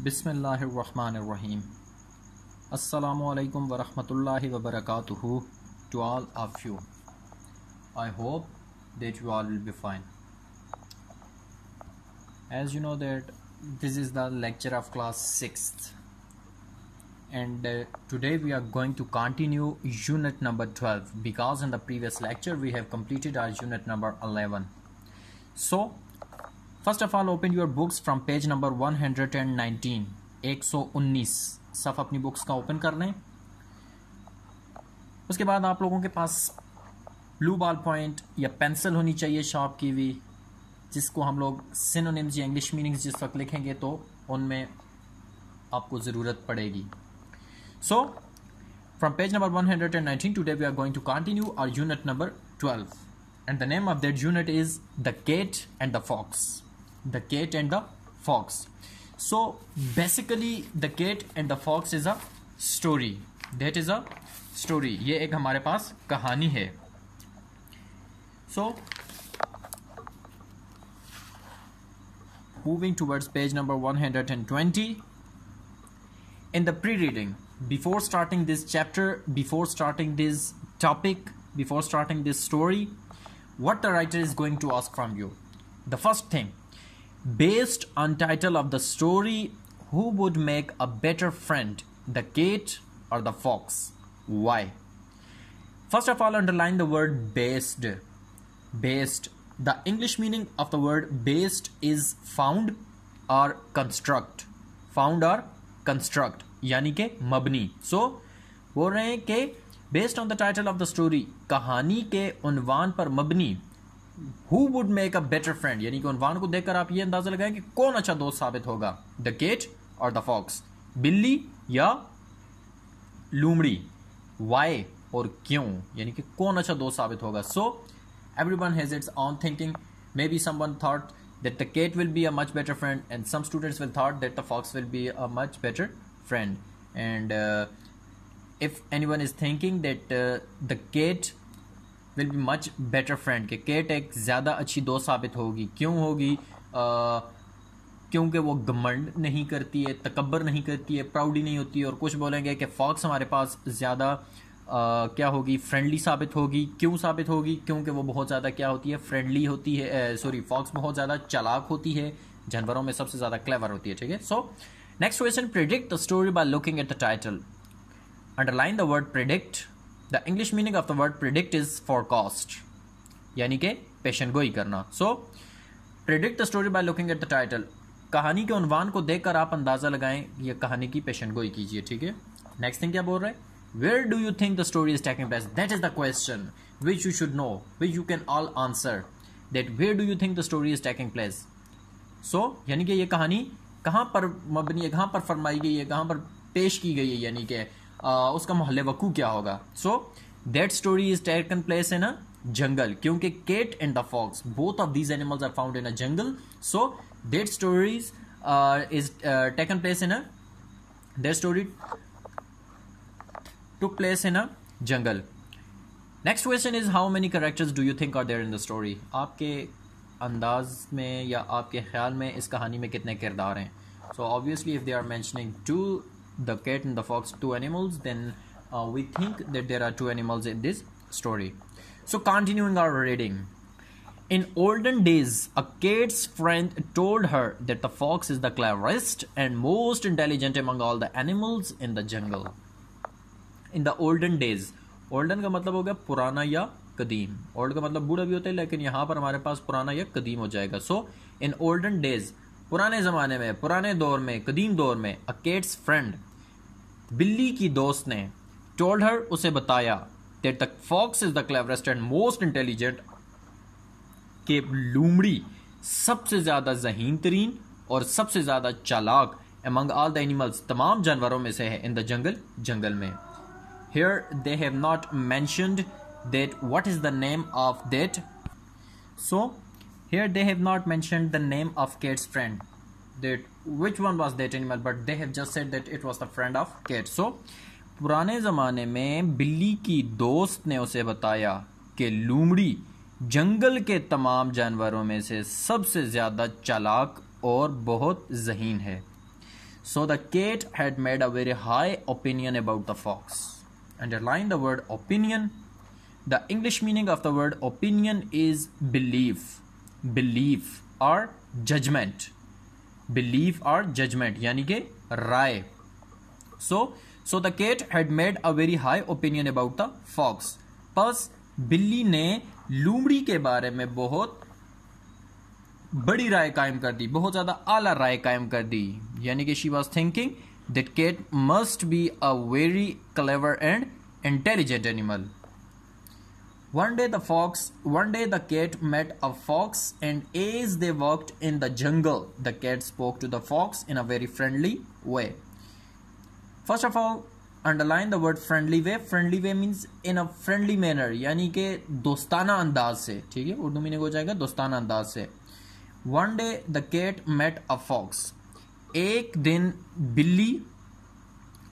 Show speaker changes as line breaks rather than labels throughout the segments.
बिस्मिल्लाहिर्रहमानिर्रहीम। अस्सलामुअलैकुम वरहमतुल्लाहि वबरकातुहू to all of you. I hope that you all will be fine. As you know that this is the lecture of class 6th and today we are going to continue unit number 12 because in the previous lecture we have completed our unit number 11. So first of all open your books from page number 119 119 सफ़ अपनी books का open कर लें। उसके बाद आप लोगों के पास blue ball point या पेंसिल होनी चाहिए शार्प की हुई, जिसको हम लोग सिनोनिम्स या इंग्लिश मीनिंग्स जिस वक्त लिखेंगे तो उनमें आपको ज़रूरत पड़ेगी। So from page number 119 today we are going to continue our unit number 12 and the name of that unit is The Cat and the Fox. The Cat and the Fox. So basically The Cat and the Fox is a story. That is a story. ये एक हमारे पास कहानी है। So moving towards page number 120. In the pre-reading, before starting this chapter, before starting this topic, before starting this story, what the writer is going to ask from you. The first thing, based on title of the story, who would make a better friend, the cat or the fox? Why? First of all, underline the word based. Based. The English meaning of the word based is found or construct. Found or construct यानी के मबनी. So बोल रहे हैं कि based on the title of the story, कहानी के उन्वान पर मबनी, who would make a better friend, यानी कि उन्वान को देखकर आप ये अंदाजा लगाएं कि कौन अच्छा दोस्त साबित होगा, द केट और द फॉक्स, बिल्ली या लूमड़ी, वाई और क्यों, यानी कि कौन अच्छा दोस्त साबित होगा. So everyone has its own thinking. Maybe someone thought that the cat will be a much better friend and some students will thought that the fox will be a much better friend. And if anyone is thinking that the cat will be much better friend, कि cat एक ज़्यादा अच्छी दोस्त साबित होगी. क्यों होगी? क्योंकि वो घमंड नहीं करती है, तकब्बर नहीं करती है, प्राउडी नहीं होती है. और कुछ बोलेंगे कि फॉक्स हमारे पास ज़्यादा क्या होगी, फ्रेंडली साबित होगी. क्यों साबित होगी? क्योंकि वो बहुत ज़्यादा क्या होती है, फ्रेंडली होती है. सॉरी, फॉक्स बहुत ज़्यादा चालाक होती है, जानवरों में सबसे ज़्यादा क्लेवर होती है. ठीक है. So next question, predict the story by looking at the title. Underline the word predict. The English meaning of the word predict is forecast, यानी कि पेशनगोई करना. So predict the story by looking at the title. कहानी के उन्वान को देखकर आप अंदाजा लगाएं, ये कहानी की पेशनगोई कीजिए. ठीक है. नेक्स्ट थिंग क्या बोल रहे हैं, where do you think the story is taking place? That is the question which you should know, which you can all answer. That where do you think the story is taking place? So यानी कि ये कहानी कहाँ पर मबनी है, कहाँ पर फरमाई गई है, कहाँ पर पेश की गई है, यानी कि उसका मोहल्ले वकू क्या होगा. So that story is taken place in a jungle, क्योंकि cat and the fox, both of these animals are found in a jungle. So that stories is taken place in a, that story took place in a jungle. Next question is, how many characters do you think are there in the story? आपके अंदाज में या आपके ख्याल में इस कहानी में कितने किरदार हैं? So obviously if they are mentioning two, the cat and the fox, two animals, then we think that there are two animals in this story. So continuing our reading. In olden days, a cat's friend told her that the fox is the cleverest and most intelligent among all the animals in the jungle. In the olden days, olden का मतलब हो गया पुराना या कदीम. old का मतलब बूढ़ा भी होता है, लेकिन यहाँ पर हमारे पास पुराना या कदीम हो जाएगा. So in olden days, पुराने ज़माने में, पुराने दौर में, कदीम दौर में, a cat's friend, बिल्ली की दोस्त ने, told her, उसे बताया, that the fox is the cleverest and most intelligent, कि लूमड़ी सबसे ज़्यादा ज़हीन तरीन और सबसे ज़्यादा चालाक among all the animals, तमाम जानवरों में से है, in the jungle, जंगल में. Here they have not mentioned that what is the name of that. So here they have not mentioned the name of cat's friend, that which one was that animal, but they have just said that it was the friend of cat. So पुराने ज़माने में बिल्ली की दोस्त ने उसे बताया कि लूमड़ी जंगल के तमाम जानवरों में से सबसे ज़्यादा चालाक और बहुत ज़हीन है. So the cat had made a very high opinion about the fox. Underline the word opinion. The English meaning of the word opinion is belief. Belief or judgment. Belief or judgment यानी कि राय. So the cat had made a very high opinion about the fox. बस बिल्ली ने लूमड़ी के बारे में बहुत बड़ी राय कायम कर दी, बहुत ज्यादा आला राय कायम कर दी. यानी कि she was thinking that cat must be a very clever and intelligent animal. One day the cat met a fox, and as they walked in the jungle, the cat spoke to the fox in a very friendly way. First of all, underline the word friendly way. Friendly way means in a friendly manner, यानी कि दोस्ताना अंदाज से. ठीक है, Urdu meaning हो जाएगा दोस्ताना अंदाज से. One day the cat met a fox. एक दिन बिल्ली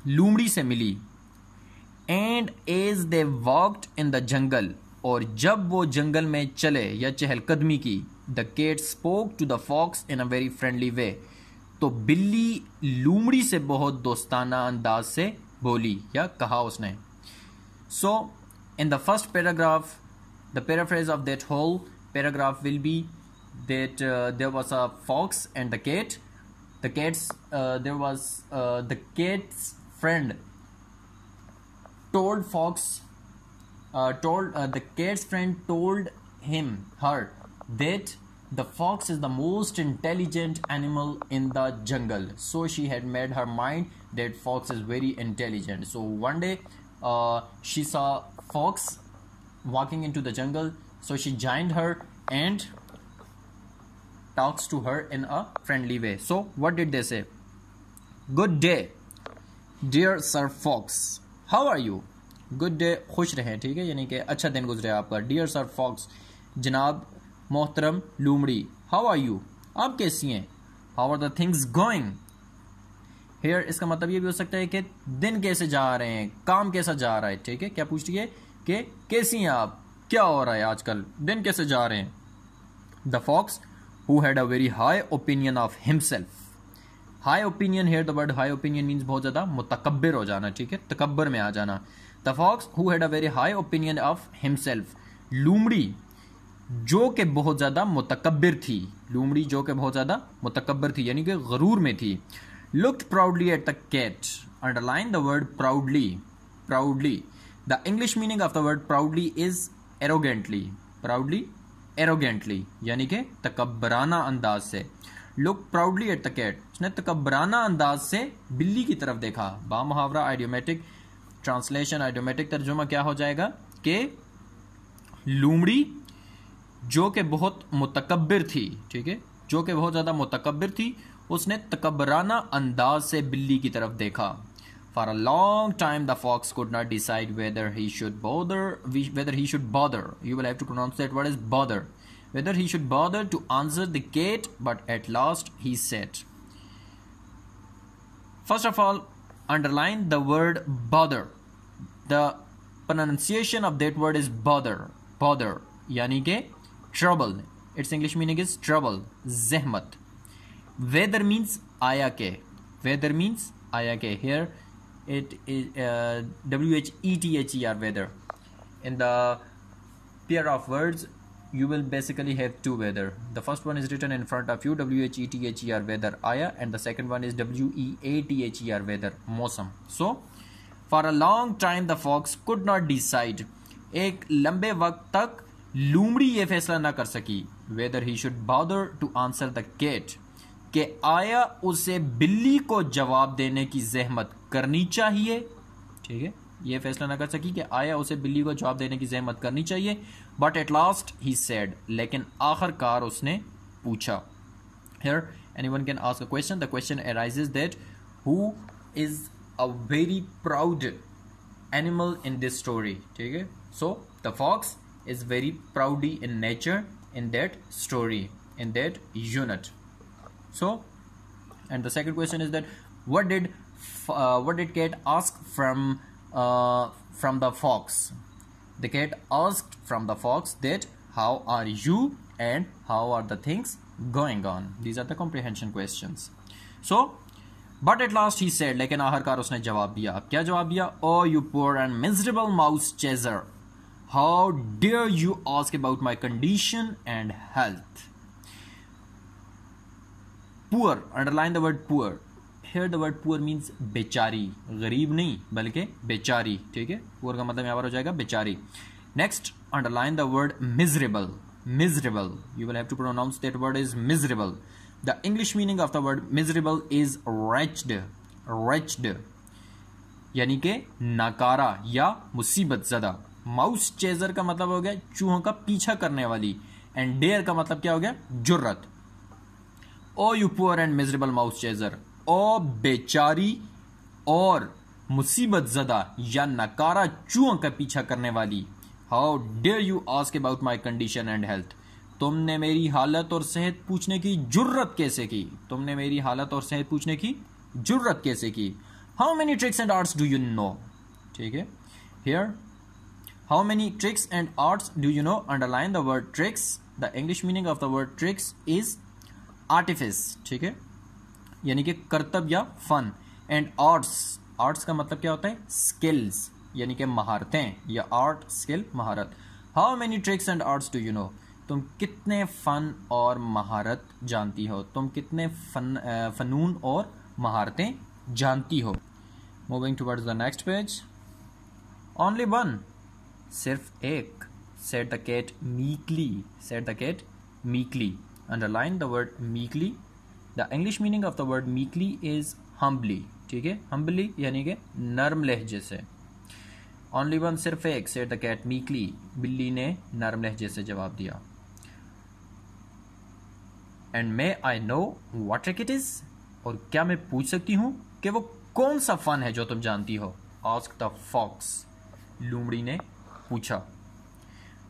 लूमड़ी से मिली. And as they walked in the jungle, और जब वो जंगल में चले या चहलकदमी की, the cat spoke to the fox in a very friendly way. तो बिल्ली लूमड़ी से बहुत दोस्ताना अंदाज से बोली या कहा उसने. So in the first paragraph, the paraphrase of that whole paragraph will be that there was a fox and the cat. The cat's friend told the cat's friend told her that the fox is the most intelligent animal in the jungle. So she had made her mind that fox is very intelligent. So one day she saw fox walking into the jungle, so she joined her and talks to her in a friendly way. So what did they say? Good day, dear Sir Fox. How are you? Good day, खुश रहें. ठीक है, यानी कि अच्छा दिन गुजरे आपका. Dear Sir Fox, जनाब मोहतरम लूमड़ी. How are you? आप कैसी हैं? How are the things going? Here इसका मतलब ये भी हो सकता है कि दिन कैसे जा रहे हैं, काम कैसा जा रहा है. ठीक है, क्या पूछ रही है कि कैसी हैं आप, क्या हो रहा है आजकल, दिन कैसे जा रहे हैं. The fox, who had a very high opinion of himself. High opinion, here the word high opinion means बहुत ज़्यादा मुतकब्बिर हो जाना. ठीक है, तकब्बर में आ जाना. The fox, who had a very high opinion of himself. लूमड़ी जो कि बहुत ज़्यादा मुतकब्बिर थी. लूमड़ी जो कि बहुत ज़्यादा मुतकब्बिर थी यानी कि गरूर में थी. Looked proudly at the cat. Underline the word proudly. Proudly. The English meaning of the word proudly is arrogantly. Proudly, arrogantly यानी कि तकब्बराना अंदाज से. Look proudly at the cat. उसने तकब्बराना अंदाज से बिल्ली की तरफ देखा. बा मुहावरा आइडियोमेटिक ट्रांसलेशन, आइडियोमेटिक तर्जुमा क्या हो जाएगा कि लूमड़ी जो कि बहुत मुतकब्बिर थी. ठीक है, जो कि बहुत ज़्यादा मुतकब्बिर थी, उसने तकब्बराना अंदाज से बिल्ली की तरफ देखा. For a long time, the fox could not decide whether he should bother. You will have to pronounce that word as bother. Whether he should bother to answer the cat, but at last he said. First of all, underline the word bother. The pronunciation of that word is bother. Bother, यानी कि trouble. Its English meaning is trouble, zehmat. Whether means आया के. Whether means आया के. Here it is whether. Whether. In the pair of words, you will basically have two whether. The first one is written in front of you, whether, whether, and the second one is weather, whether, मौसम. So, for a long time the fox could not decide. एक लंबे वक्त तक लूमड़ी ये फैसला ना कर सकी. Whether he should bother to answer the cat. कि आया उसे बिल्ली को जवाब देने की जहमत करनी चाहिए. ठीक है, ये फैसला ना कर सकी कि आया उसे बिल्ली को जवाब देने की जहमत करनी चाहिए. But at last he said, लेकिन आखिरकार उसने पूछा. Here anyone can ask a question. The question arises that who is a very proud animal in this story. ठीक है, so the fox is very proudy in nature in that story, in that unit. So, and the second question is that what did cat ask from the fox? The cat asked from the fox that how are you and how are the things going on? These are the comprehension questions. So, but at last he said, लेकिन आखिरकार उसने जवाब दिया. अब क्या जवाब दिया? Oh you poor and miserable mouse chaser, how dare you ask about my condition and health. Poor, underline the word poor. Here the word poor means बेचारी, गरीब नहीं बल्कि बेचारी. ठीक है, पुअर का मतलब यहां पर हो जाएगा बेचारी. Next, underline the word miserable. Miserable, you will have to pronounce that word is miserable. The English meaning of the word miserable is wretched. Wretched यानी कि नाकारा या मुसीबत ज़दा. माउस चेजर का मतलब हो गया चूहों का पीछा करने वाली, एंड डेयर का मतलब क्या हो गया? जुर्रत. Oh you poor and miserable mouse chaser, oh बेचारी और मुसीबत ज़दा या नकारा चूहों का पीछा करने वाली. How dare you ask about my condition and health. तुमने मेरी हालत और सेहत पूछने की जुर्रत कैसे की? तुमने मेरी हालत और सेहत पूछने की जुर्रत कैसे की? How many tricks and arts do you know. ठीक है, here how many tricks and arts do you know. Underline the word tricks. The English meaning of the word tricks is artifice. ठीक है, यानी कि करतब या फन. एंड आर्ट्स, आर्ट्स का मतलब क्या होता है? स्किल्स, यानी कि महारतें या आर्ट स्किल महारत. How many tricks and arts do you know. तुम कितने फन और महारत जानती हो? तुम कितने फनून और महारतें जानती हो? Moving towards the next page. Only one, सिर्फ एक. Said the cat meekly. Said the cat meekly. Underline the word meekly. The English meaning of the word meekly is humbly. ठीक है, हम्बली यानी कि नर्म लहजे से. ओनली वन, सिर्फ एक. Said the cat meekly. बिल्ली ने नरम लहजे से जवाब दिया. And may I know what trick it is. और क्या मैं पूछ सकती हूं कि वो कौन सा फन है जो तुम जानती हो? Ask the fox. लोमड़ी ने पूछा.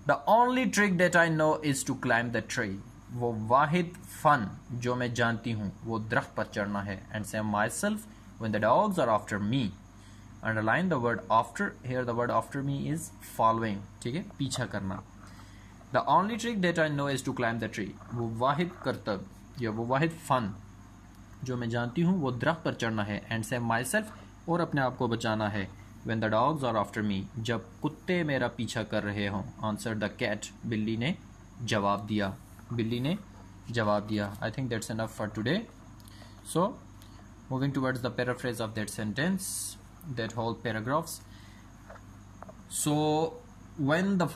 The only trick that I know is to climb the tree. वो वाहिद फन जो मैं जानती हूं वो दरख्त पर चढ़ना है. And save myself when the dogs are after me. Underline the word after. Here the word after me is following. ठीक है, पीछा करना. The only trick that I know is to climb the tree. वो वाहिद करतब या वो वाहिद फन जो मैं जानती हूँ वो दरख्त पर चढ़ना है. एंड सेव माई सेल्फ, और अपने आप को बचाना है. When the dogs are after me, जब कुत्ते मेरा पीछा कर रहे हों. Answer the cat. बिल्ली ने जवाब दिया. बिल्ली ने जवाब दिया. I think that's enough for today. So moving towards the paraphrase of that sentence, that whole paragraphs. So when the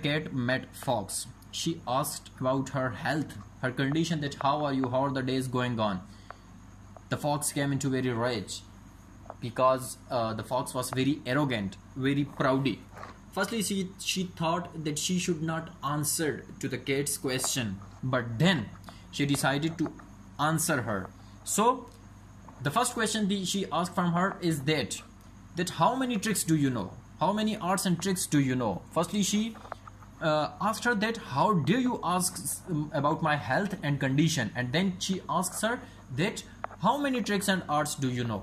cat met fox, she asked about her health, her condition, that how are you, how are the days going on. The fox came into very rage because the fox was very arrogant, very proudy. Firstly, she thought that she should not answer to the cat's question, but then she decided to answer her. So the first question she asked from her is that how many tricks do you know? How many arts and tricks do you know? Firstly, she asked her that how dare you ask about my health and condition, and then she asks her that how many tricks and arts do you know?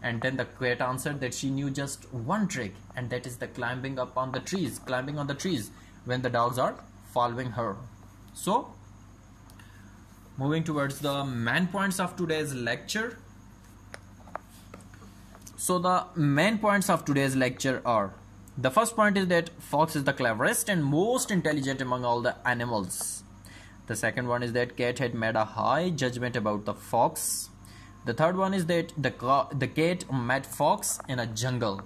And then the cat answered that she knew just one trick, and that is the climbing on the trees when the dogs are following her. So moving towards the main points of today's lecture. So the main points of today's lecture are, the first point is that fox is the cleverest and most intelligent among all the animals. The second one is that cat had made a high judgment about the fox. The third one is that the cat met fox in a jungle,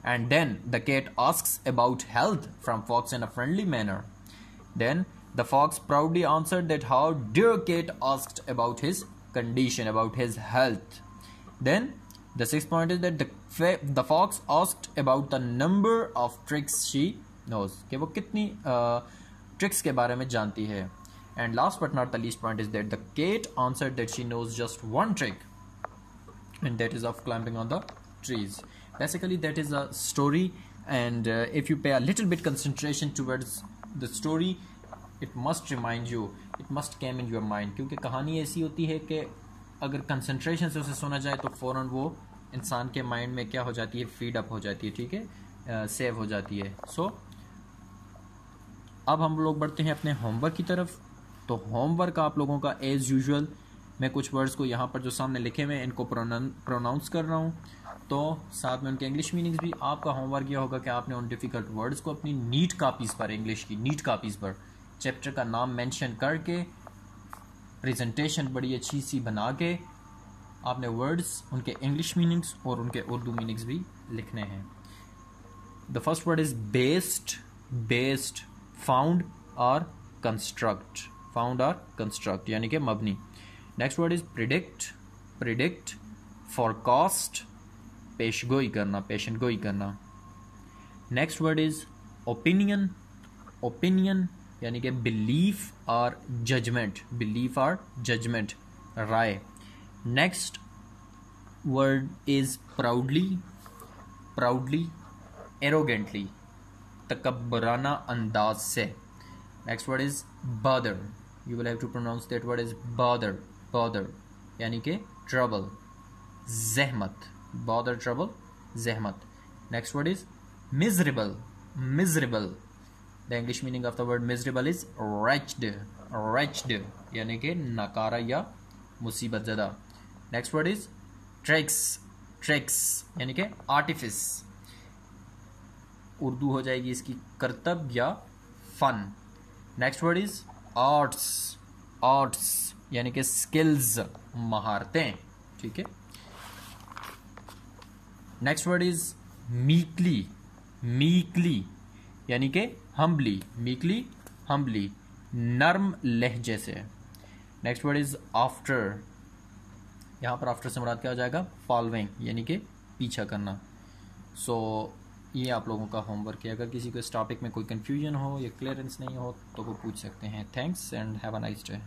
and then the cat asks about health from fox in a friendly manner. Then the fox proudly answered that how dare cat asked about his condition, about his health. Then the sixth point is that the fox asked about the number of tricks she knows, कि वो कितनी tricks के बारे में जानती है. And last but not the least point is that the cat answered that she knows just one trick, and that is of climbing on the trees. Basically that is a story, and if you pay a little bit concentration towards the story, it must remind you, it must come in your mind. क्योंकि कहानी ऐसी होती है कि अगर concentration से उसे सुना जाए तो फ़ौरन वो इंसान के माइंड में क्या हो जाती है? फीड अप हो जाती है. ठीक है, सेव हो जाती है. सो अब हम लोग बढ़ते हैं अपने होमवर्क की तरफ. तो होमवर्क आप लोगों का एज़ यूजुअल मैं कुछ वर्ड्स को यहाँ पर जो सामने लिखे हुए हैं इनको प्रोनाउंस कर रहा हूँ, तो साथ में उनके इंग्लिश मीनिंग्स भी। आपका होमवर्क यह होगा कि आपने उन डिफ़िकल्ट वर्ड्स को अपनी नीट कापीज़ पर, इंग्लिश की नीट कापीज़ पर चैप्टर का नाम मेंशन करके प्रेजेंटेशन बड़ी अच्छी सी बना के आपने वर्ड्स, उनके इंग्लिश मीनिंग्स और उनके उर्दू मीनिंग्स भी लिखने हैं। The first word is based, based, found और कंस्ट्रक्ट, फाउंड और कंस्ट्रक्ट यानी कि मबनी। Next word is predict, predict, forecast, पेशगोई करना, पेशन गोई करना। Next word is opinion, opinion यानी कि बिलीफ और जजमेंट, बिलीफ और जजमेंट, राय। Next word is proudly, proudly, arrogantly, तकब्बराना अंदाज से। Next word is bother, you will have to pronounce that word is bother, bother यानी कि ट्रबल, जहमत, बॉदर, ट्रबल, जहमत। Next word is miserable, miserable, the English meaning of the word miserable is wretched, wretched यानी कि नकारा या मुसीबत ज़दा। Next word is tricks, tricks यानी कि आर्टिफिस, उर्दू हो जाएगी इसकी करतब या फन। Next word is arts, arts यानी कि स्किल्स, महारतें, ठीक है। Next word is meekly, meekly यानी कि हम्बली, मीकली, हम्बली, नर्म लहजे से। नेक्स्ट वर्ड इज़ आफ्टर, यहाँ पर आफ्टर से मुराद क्या हो जाएगा, फॉलोइंग यानी कि पीछा करना। सो ये आप लोगों का होमवर्क है। अगर किसी को इस टॉपिक में कोई कन्फ्यूजन हो या क्लियरेंस नहीं हो तो वो पूछ सकते हैं। Thanks and have a nice day.